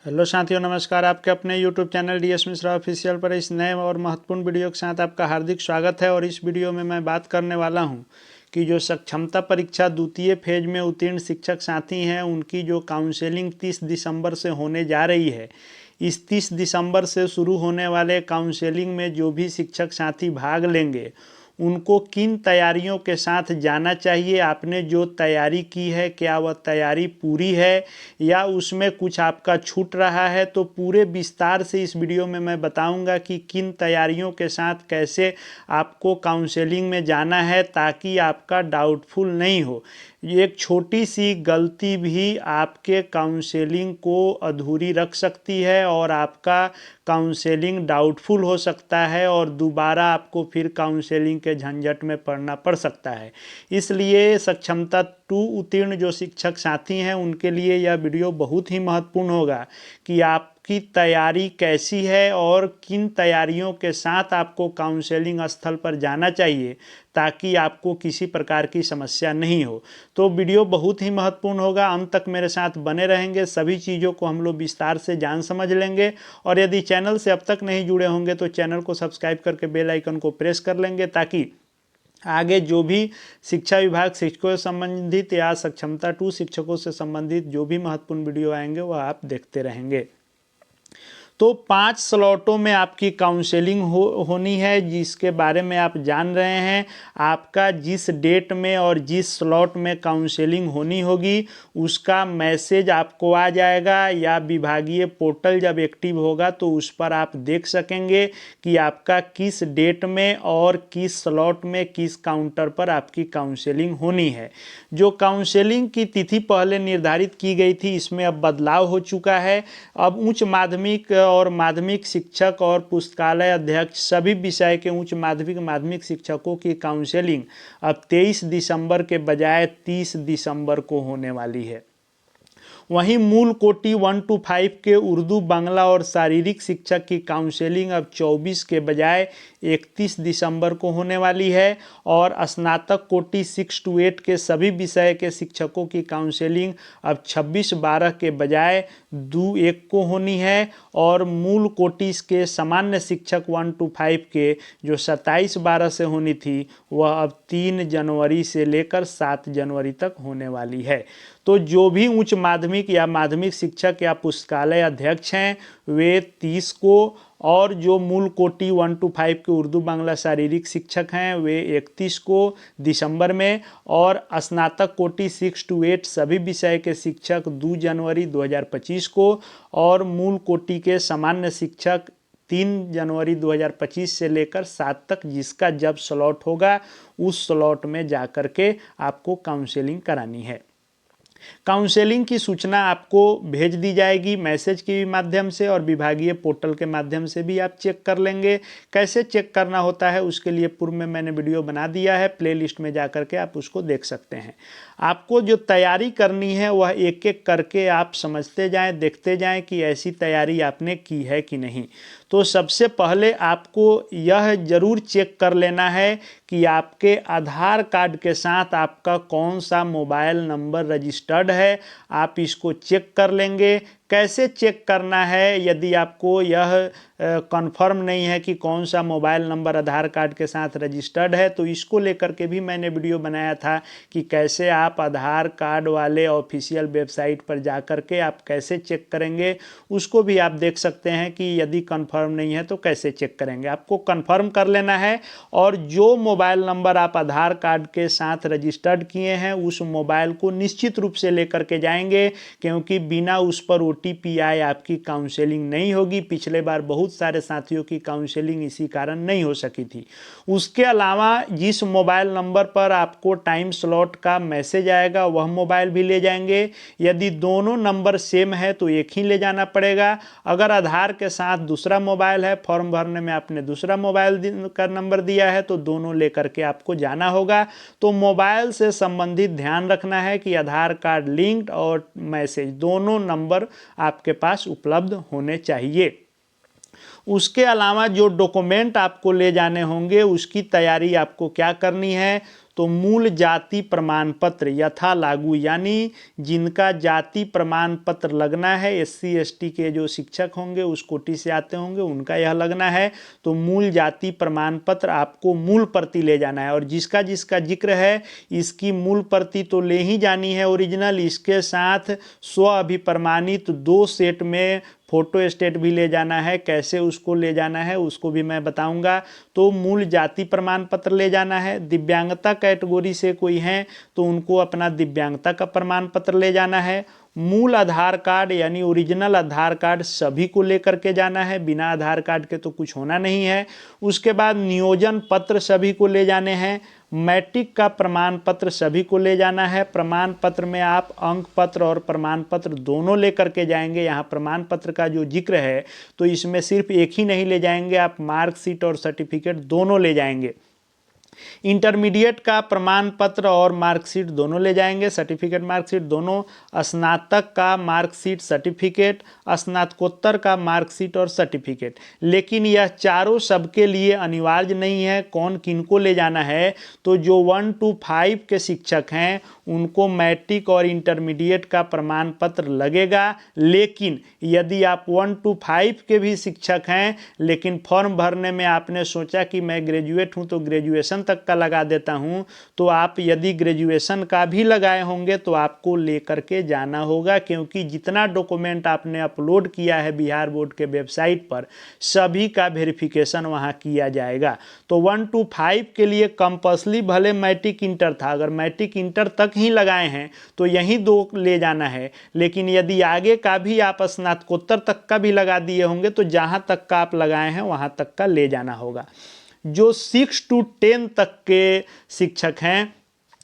Hello साथियों, नमस्कार। आपके अपने YouTube channel D S Mishra official पर इस नए और महत्वपूर्ण वीडियो के साथ आपका हार्दिक स्वागत है। और इस वीडियो में मैं बात करने वाला हूं कि जो सक्षमता परीक्षा द्वितीय फेज में उत्तीर्ण शिक्षक साथी हैं उनकी जो काउंसलिंग 30 दिसंबर से होने जा रही है। इस 30 दिसंबर से शुरू होने वाले काउंसलिंग में जो भी शिक्षक साथी भाग लेंगे उनको किन तैयारियों के साथ जाना चाहिए, आपने जो तैयारी की है क्या वह तैयारी पूरी है या उसमें कुछ आपका छूट रहा है, तो पूरे विस्तार से इस वीडियो में मैं बताऊंगा कि किन तैयारियों के साथ कैसे आपको काउंसलिंग में जाना है ताकि आपका डाउटफुल नहीं हो। एक छोटी सी गलती भी आपके काउंसलिंग को अधूरी रख सकती है और आपका काउंसलिंग डाउटफुल हो सकता है और दोबारा आपको फिर काउंसलिंग के झंझट में पड़ना पड़ सकता है। इसलिए सक्षमता 2 उत्तीर्ण जो शिक्षक साथी हैं उनके लिए यह वीडियो बहुत ही महत्वपूर्ण होगा कि आपकी तैयारी कैसी है और किन तैयारियों के साथ आपको काउंसलिंग स्थल पर जाना चाहिए ताकि आपको किसी प्रकार की समस्या नहीं हो। तो वीडियो बहुत ही महत्वपूर्ण होगा, अंत तक मेरे साथ बने रहेंगे, सभी चीज़ों को हम लोग विस्तार से जान समझ लेंगे। और यदि चैनल से अब तक नहीं जुड़े होंगे तो चैनल को सब्सक्राइब करके बेल आइकन को प्रेस कर लेंगे ताकि आगे जो भी शिक्षा विभाग शिक्षकों से संबंधित या सक्षमता 2 शिक्षकों से संबंधित जो भी महत्वपूर्ण वीडियो आएंगे वह आप देखते रहेंगे। तो 5 स्लॉटों में आपकी काउंसलिंग होनी है जिसके बारे में आप जान रहे हैं। आपका जिस डेट में और जिस स्लॉट में काउंसलिंग होनी होगी उसका मैसेज आपको आ जाएगा या विभागीय पोर्टल जब एक्टिव होगा तो उस पर आप देख सकेंगे कि आपका किस डेट में और किस स्लॉट में किस काउंटर पर आपकी काउंसलिंग होनी है। जो काउंसलिंग की तिथि पहले निर्धारित की गई थी इसमें अब बदलाव हो चुका है। अब उच्च माध्यमिक और माध्यमिक शिक्षक और पुस्तकालय अध्यक्ष सभी विषय के उच्च माध्यमिक शिक्षकों की काउंसलिंग अब 23 दिसंबर के बजाय 30 दिसंबर को होने वाली है। वहीं मूल कोटि 1 to 5 के उर्दू, बांग्ला और शारीरिक शिक्षक की काउंसलिंग अब 24 के बजाय 31 दिसंबर को होने वाली है। और स्नातक कोटि 6 to 8 के सभी विषय के शिक्षकों की काउंसलिंग अब 26/12 के बजाय 2/1 को होनी है। और मूल कोटि के सामान्य शिक्षक 1 to 5 के जो 27/12 से होनी थी वह अब 3 जनवरी से लेकर 7 जनवरी तक होने वाली है। तो जो भी उच्च माध्यमिक या माध्यमिक शिक्षक या पुस्तकालय अध्यक्ष हैं वे 30 को, और जो मूल कोटि 1 to 5 के उर्दू, बांग्ला, शारीरिक शिक्षक हैं वे 31 को दिसंबर में, और स्नातक कोटि 6 to 8 सभी विषय के शिक्षक 2 जनवरी 2025 को, और मूल कोटि के सामान्य शिक्षक 3 जनवरी 2025 से लेकर 7 तक जिसका जब स्लॉट होगा उस स्लॉट में जाकर के आपको काउंसलिंग करानी है। काउंसलिंग की सूचना आपको भेज दी जाएगी मैसेज के माध्यम से और विभागीय पोर्टल के माध्यम से भी आप चेक कर लेंगे। कैसे चेक करना होता है उसके लिए पूर्व में मैंने वीडियो बना दिया है, प्लेलिस्ट में जाकर के आप उसको देख सकते हैं। आपको जो तैयारी करनी है वह एक एक करके आप समझते जाएं, देखते जाएं कि ऐसी तैयारी आपने की है कि नहीं। तो सबसे पहले आपको यह जरूर चेक कर लेना है कि आपके आधार कार्ड के साथ आपका कौन सा मोबाइल नंबर रजिस्टर्ड है। आप इसको चेक कर लेंगे। कैसे चेक करना है, यदि आपको यह कंफर्म नहीं है कि कौन सा मोबाइल नंबर आधार कार्ड के साथ रजिस्टर्ड है तो इसको लेकर के भी मैंने वीडियो बनाया था कि कैसे आप आधार कार्ड वाले ऑफिशियल वेबसाइट पर जाकर के आप कैसे चेक करेंगे। उसको भी आप देख सकते हैं कि यदि कंफर्म नहीं है तो कैसे चेक करेंगे। आपको कंफर्म कर लेना है और जो मोबाइल नंबर आप आधार कार्ड के साथ रजिस्टर्ड किए हैं उस मोबाइल को निश्चित रूप से लेकर के जाएंगे, क्योंकि बिना उस पर OTP आए आपकी काउंसलिंग नहीं होगी। पिछले बार बहुत सारे साथियों की काउंसलिंग इसी कारण नहीं हो सकी थी। उसके अलावा जिस मोबाइल नंबर पर आपको टाइम स्लॉट का मैसेज आएगा वह मोबाइल भी ले जाएंगे। यदि दोनों नंबर सेम है तो एक ही ले जाना पड़ेगा। अगर आधार के साथ दूसरा मोबाइल है, फॉर्म भरने में आपने दूसरा मोबाइल का नंबर दिया है तो दोनों लेकर के आपको जाना होगा। तो मोबाइल से संबंधित ध्यान रखना है कि आधार कार्ड लिंक्ड और मैसेज दोनों नंबर आपके पास उपलब्ध होने चाहिए। उसके अलावा जो डॉक्यूमेंट आपको ले जाने होंगे उसकी तैयारी आपको क्या करनी है। तो मूल जाति प्रमाण पत्र यथा लागू, यानी जिनका जाति प्रमाण पत्र लगना है, SC ST के जो शिक्षक होंगे, उस कोटि से आते होंगे, उनका यह लगना है। तो मूल जाति प्रमाण पत्र आपको मूल प्रति ले जाना है, और जिसका जिसका जिक्र है इसकी मूल प्रति तो ले ही जानी है ओरिजिनल, इसके साथ स्व अभिप्रमाणित 2 सेट में फोटो स्टेट भी ले जाना है। कैसे उसको ले जाना है उसको भी मैं बताऊंगा। तो मूल जाति प्रमाण पत्र ले जाना है। दिव्यांगता कैटेगरी से कोई हैं तो उनको अपना दिव्यांगता का प्रमाण पत्र ले जाना है। मूल आधार कार्ड यानी ओरिजिनल आधार कार्ड सभी को लेकर के जाना है, बिना आधार कार्ड के तो कुछ होना नहीं है। उसके बाद नियोजन पत्र सभी को ले जाने हैं। मैट्रिक का प्रमाण पत्र सभी को ले जाना है। प्रमाण पत्र में आप अंक पत्र और प्रमाण पत्र दोनों लेकर के जाएंगे। यहाँ प्रमाण पत्र का जो जिक्र है तो इसमें सिर्फ एक ही नहीं ले जाएंगे, आप मार्कशीट और सर्टिफिकेट दोनों ले जाएंगे। इंटरमीडिएट का प्रमाण पत्र और मार्कशीट दोनों ले जाएंगे, सर्टिफिकेट मार्कशीट दोनों। स्नातक का मार्कशीट सर्टिफिकेट, स्नातकोत्तर का मार्कशीट और सर्टिफिकेट। लेकिन यह चारों सबके लिए अनिवार्य नहीं है। कौन किनको ले जाना है, तो जो 1 to 5 के शिक्षक हैं उनको मैट्रिक और इंटरमीडिएट का प्रमाण पत्र लगेगा। लेकिन यदि आप 1 to 5 के भी शिक्षक हैं लेकिन फॉर्म भरने में आपने सोचा कि मैं ग्रेजुएट हूं तो ग्रेजुएशन तक का लगा देता हूं, तो आप यदि ग्रेजुएशन का भी लगाए होंगे तो आपको लेकर के जाना होगा, क्योंकि जितना डॉक्यूमेंट आपने अपलोड किया है बिहार बोर्ड के वेबसाइट पर सभी का वेरिफिकेशन वहां किया जाएगा। तो 1 to 5 के लिए कंपल्सरी भले मैट्रिक इंटर था, अगर मैट्रिक इंटर तक ही लगाए हैं तो यही 2 ले जाना है। लेकिन यदि आगे का भी आप स्नातकोत्तर तक का भी लगा दिए होंगे तो जहां तक का आप लगाए हैं वहां तक का ले जाना होगा। जो 6 to 10 तक के शिक्षक हैं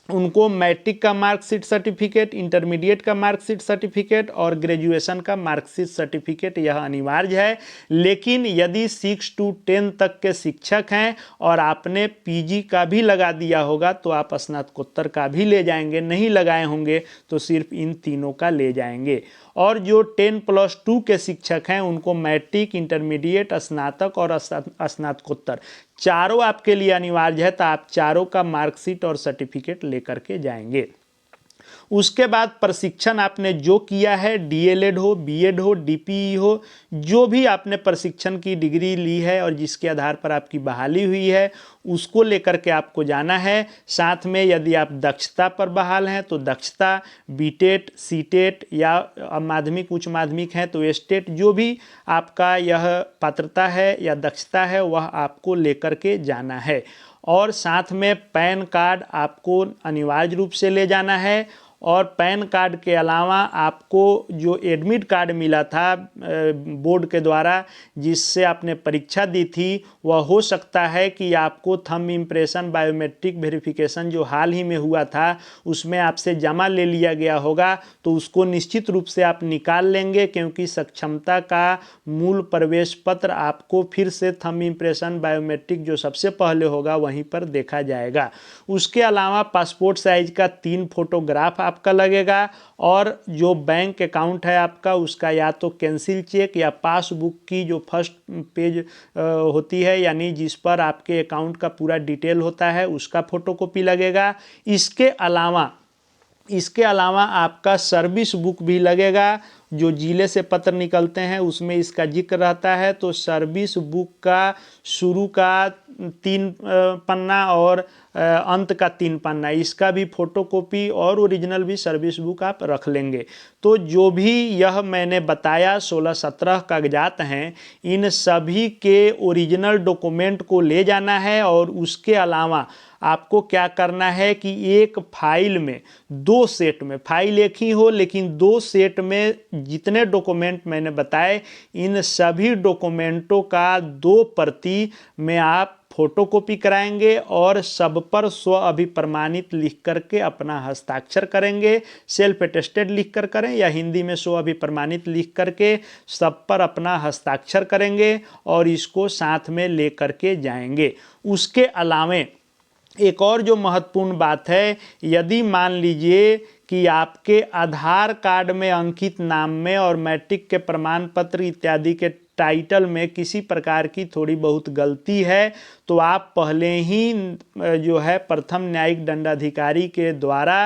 उनको मैट्रिक का मार्कशीट सर्टिफिकेट, इंटरमीडिएट का मार्कशीट सर्टिफिकेट और ग्रेजुएशन का मार्कशीट सर्टिफिकेट यह अनिवार्य है। लेकिन यदि 6 to 10 तक के शिक्षक हैं और आपने पीजी का भी लगा दिया होगा तो आप स्नातकोत्तर का भी ले जाएंगे, नहीं लगाए होंगे तो सिर्फ इन तीनों का ले जाएंगे। और जो 10+2 के शिक्षक हैं उनको मैट्रिक, इंटरमीडिएट, स्नातक और स्नातकोत्तर चारों आपके लिए अनिवार्य है, तो आप चारों का मार्कशीट और सर्टिफिकेट लेकर के जाएंगे। उसके बाद प्रशिक्षण आपने जो किया है, डीएलएड हो, बीएड हो, डीपीई हो, जो भी आपने प्रशिक्षण की डिग्री ली है और जिसके आधार पर आपकी बहाली हुई है उसको लेकर के आपको जाना है। साथ में यदि आप दक्षता पर बहाल हैं तो दक्षता, बीटेट, सीटेट या माध्यमिक उच्च माध्यमिक हैं तो एस्टेट, जो भी आपका यह पात्रता है या दक्षता है वह आपको लेकर के जाना है। और साथ में पैन कार्ड आपको अनिवार्य रूप से ले जाना है। और पैन कार्ड के अलावा आपको जो एडमिट कार्ड मिला था बोर्ड के द्वारा जिससे आपने परीक्षा दी थी, वह हो सकता है कि आपको थंब इम्प्रेशन बायोमेट्रिक वेरिफिकेशन जो हाल ही में हुआ था उसमें आपसे जमा ले लिया गया होगा, तो उसको निश्चित रूप से आप निकाल लेंगे, क्योंकि सक्षमता का मूल प्रवेश पत्र आपको फिर से थंब इम्प्रेशन बायोमेट्रिक जो सबसे पहले होगा वहीं पर देखा जाएगा। उसके अलावा पासपोर्ट साइज का 3 फोटोग्राफ आपका लगेगा। और जो बैंक अकाउंट है आपका उसका या तो कैंसिल चेक या पासबुक की जो फर्स्ट पेज होती है यानी जिस पर आपके अकाउंट का पूरा डिटेल होता है उसका फोटोकॉपी लगेगा। इसके अलावा आपका सर्विस बुक भी लगेगा। जो जिले से पत्र निकलते हैं उसमें इसका जिक्र रहता है, तो सर्विस बुक का शुरू का 3 पन्ना और अंत का 3 पन्ना इसका भी फोटोकॉपी और ओरिजिनल भी सर्विस बुक आप रख लेंगे। तो जो भी यह मैंने बताया 16-17 कागजात हैं, इन सभी के ओरिजिनल डॉक्यूमेंट को ले जाना है। और उसके अलावा आपको क्या करना है कि एक फाइल में 2 सेट में, फाइल एक ही हो लेकिन 2 सेट में जितने डॉक्यूमेंट मैंने बताए इन सभी डॉक्यूमेंटों का 2 प्रति में आप फोटोकॉपी कराएंगे और सब पर स्व अभिप्रमाणित लिख करके अपना हस्ताक्षर करेंगे। सेल्फ अटेस्टेड लिख कर करें या हिंदी में स्व अभिप्रमाणित लिख करके सब पर अपना हस्ताक्षर करेंगे और इसको साथ में ले करके जाएंगे। उसके अलावे एक और जो महत्वपूर्ण बात है, यदि मान लीजिए कि आपके आधार कार्ड में अंकित नाम में और मैट्रिक के प्रमाण पत्र इत्यादि के टाइटल में किसी प्रकार की थोड़ी बहुत गलती है तो आप पहले ही जो है प्रथम न्यायिक दंडाधिकारी के द्वारा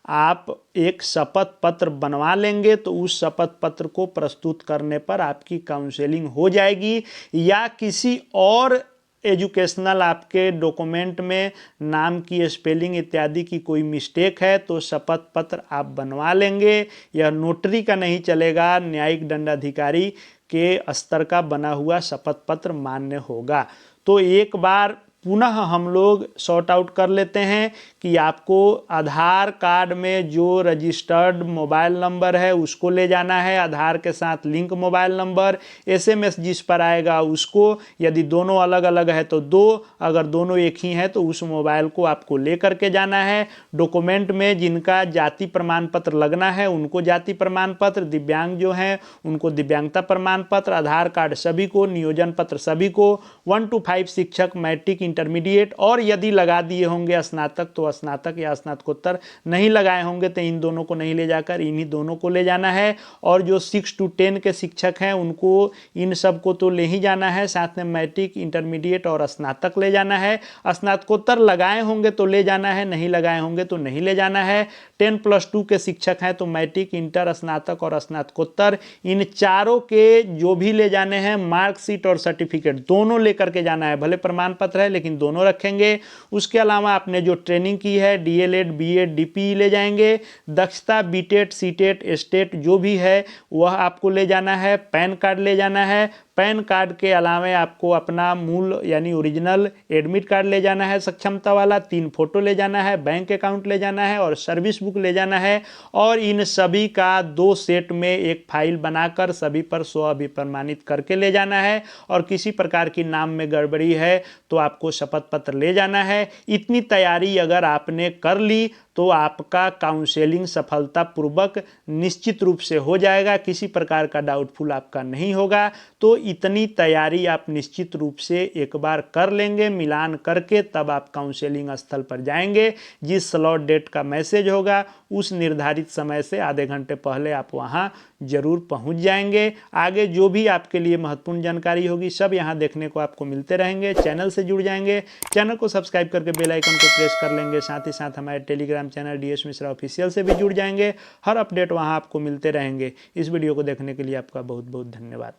आप एक शपथ पत्र बनवा लेंगे तो उस शपथ पत्र को प्रस्तुत करने पर आपकी काउंसलिंग हो जाएगी। या किसी और एजुकेशनल आपके डॉक्यूमेंट में नाम की स्पेलिंग इत्यादि की कोई मिस्टेक है तो शपथ पत्र आप बनवा लेंगे। यह नोटरी का नहीं चलेगा, न्यायिक दंडाधिकारी के स्तर का बना हुआ शपथ पत्र मान्य होगा। तो एक बार पुनः हम लोग सॉर्ट आउट कर लेते हैं कि आपको आधार कार्ड में जो रजिस्टर्ड मोबाइल नंबर है उसको ले जाना है, आधार के साथ लिंक मोबाइल नंबर, एसएमएस जिस पर आएगा उसको, यदि दोनों अलग अलग है तो दो, अगर दोनों एक ही है तो उस मोबाइल को आपको ले करके जाना है। डॉक्यूमेंट में जिनका जाति प्रमाण पत्र लगना है उनको जाति प्रमाण पत्र, दिव्यांग जो हैं उनको दिव्यांगता प्रमाण पत्र, आधार कार्ड सभी को, नियोजन पत्र सभी को, 1 to 5 शिक्षक, मैट्रिक, इंटरमीडिएट, और यदि लगा दिए होंगे स्नातक तो स्नातक या स्नातकोत्तर, नहीं लगाए होंगे तो इन दोनों को नहीं ले जाकर इन्हीं दोनों को ले जाना है। और जो 6 to 10 के शिक्षक हैं उनको इन सब को तो ले ही जाना है, साथ में मैट्रिक, इंटरमीडिएट और स्नातक ले जाना है। स्नातकोत्तर लगाए होंगे तो ले जाना है, नहीं लगाए होंगे तो नहीं ले जाना है। 10+2 के शिक्षक हैं तो मैट्रिक, इंटर, स्नातक और स्नातकोत्तर, इन चारों के जो भी ले जाने हैं मार्कशीट और सर्टिफिकेट दोनों लेकर के जाना है। भले प्रमाण पत्र है लेकिन दोनों रखेंगे। उसके अलावा आपने जो ट्रेनिंग की है डीएलएड, बीएड, डीपीई ले जाएंगे। दक्षता, बीटेट, सीटेट, एस्टेट जो भी है वह आपको ले जाना है। पैन कार्ड ले जाना है। पैन कार्ड के अलावा आपको अपना मूल यानी ओरिजिनल एडमिट कार्ड ले जाना है सक्षमता वाला, 3 फोटो ले जाना है, बैंक अकाउंट ले जाना है और सर्विस बुक ले जाना है। और इन सभी का 2 सेट में एक फाइल बनाकर सभी पर स्व अभिप्रमाणित करके ले जाना है। और किसी प्रकार की नाम में गड़बड़ी है तो आपको शपथ पत्र ले जाना है। इतनी तैयारी अगर आपने कर ली तो आपका काउंसलिंग सफलतापूर्वक निश्चित रूप से हो जाएगा, किसी प्रकार का डाउटफुल आपका नहीं होगा। तो इतनी तैयारी आप निश्चित रूप से एक बार कर लेंगे, मिलान करके तब आप काउंसलिंग स्थल पर जाएंगे। जिस स्लॉट डेट का मैसेज होगा उस निर्धारित समय से आधे घंटे पहले आप वहां जरूर पहुंच जाएंगे। आगे जो भी आपके लिए महत्वपूर्ण जानकारी होगी सब यहां देखने को आपको मिलते रहेंगे। चैनल से जुड़ जाएंगे, चैनल को सब्सक्राइब करके बेल आइकन को प्रेस कर लेंगे। साथ ही साथ हमारे Telegram channel DS Mishra official से भी जुड़ जाएंगे। हर अपडेट वहां आपको मिलते रहेंगे। इस वीडियो को देखने के लिए आपका बहुत बहुत धन्यवाद।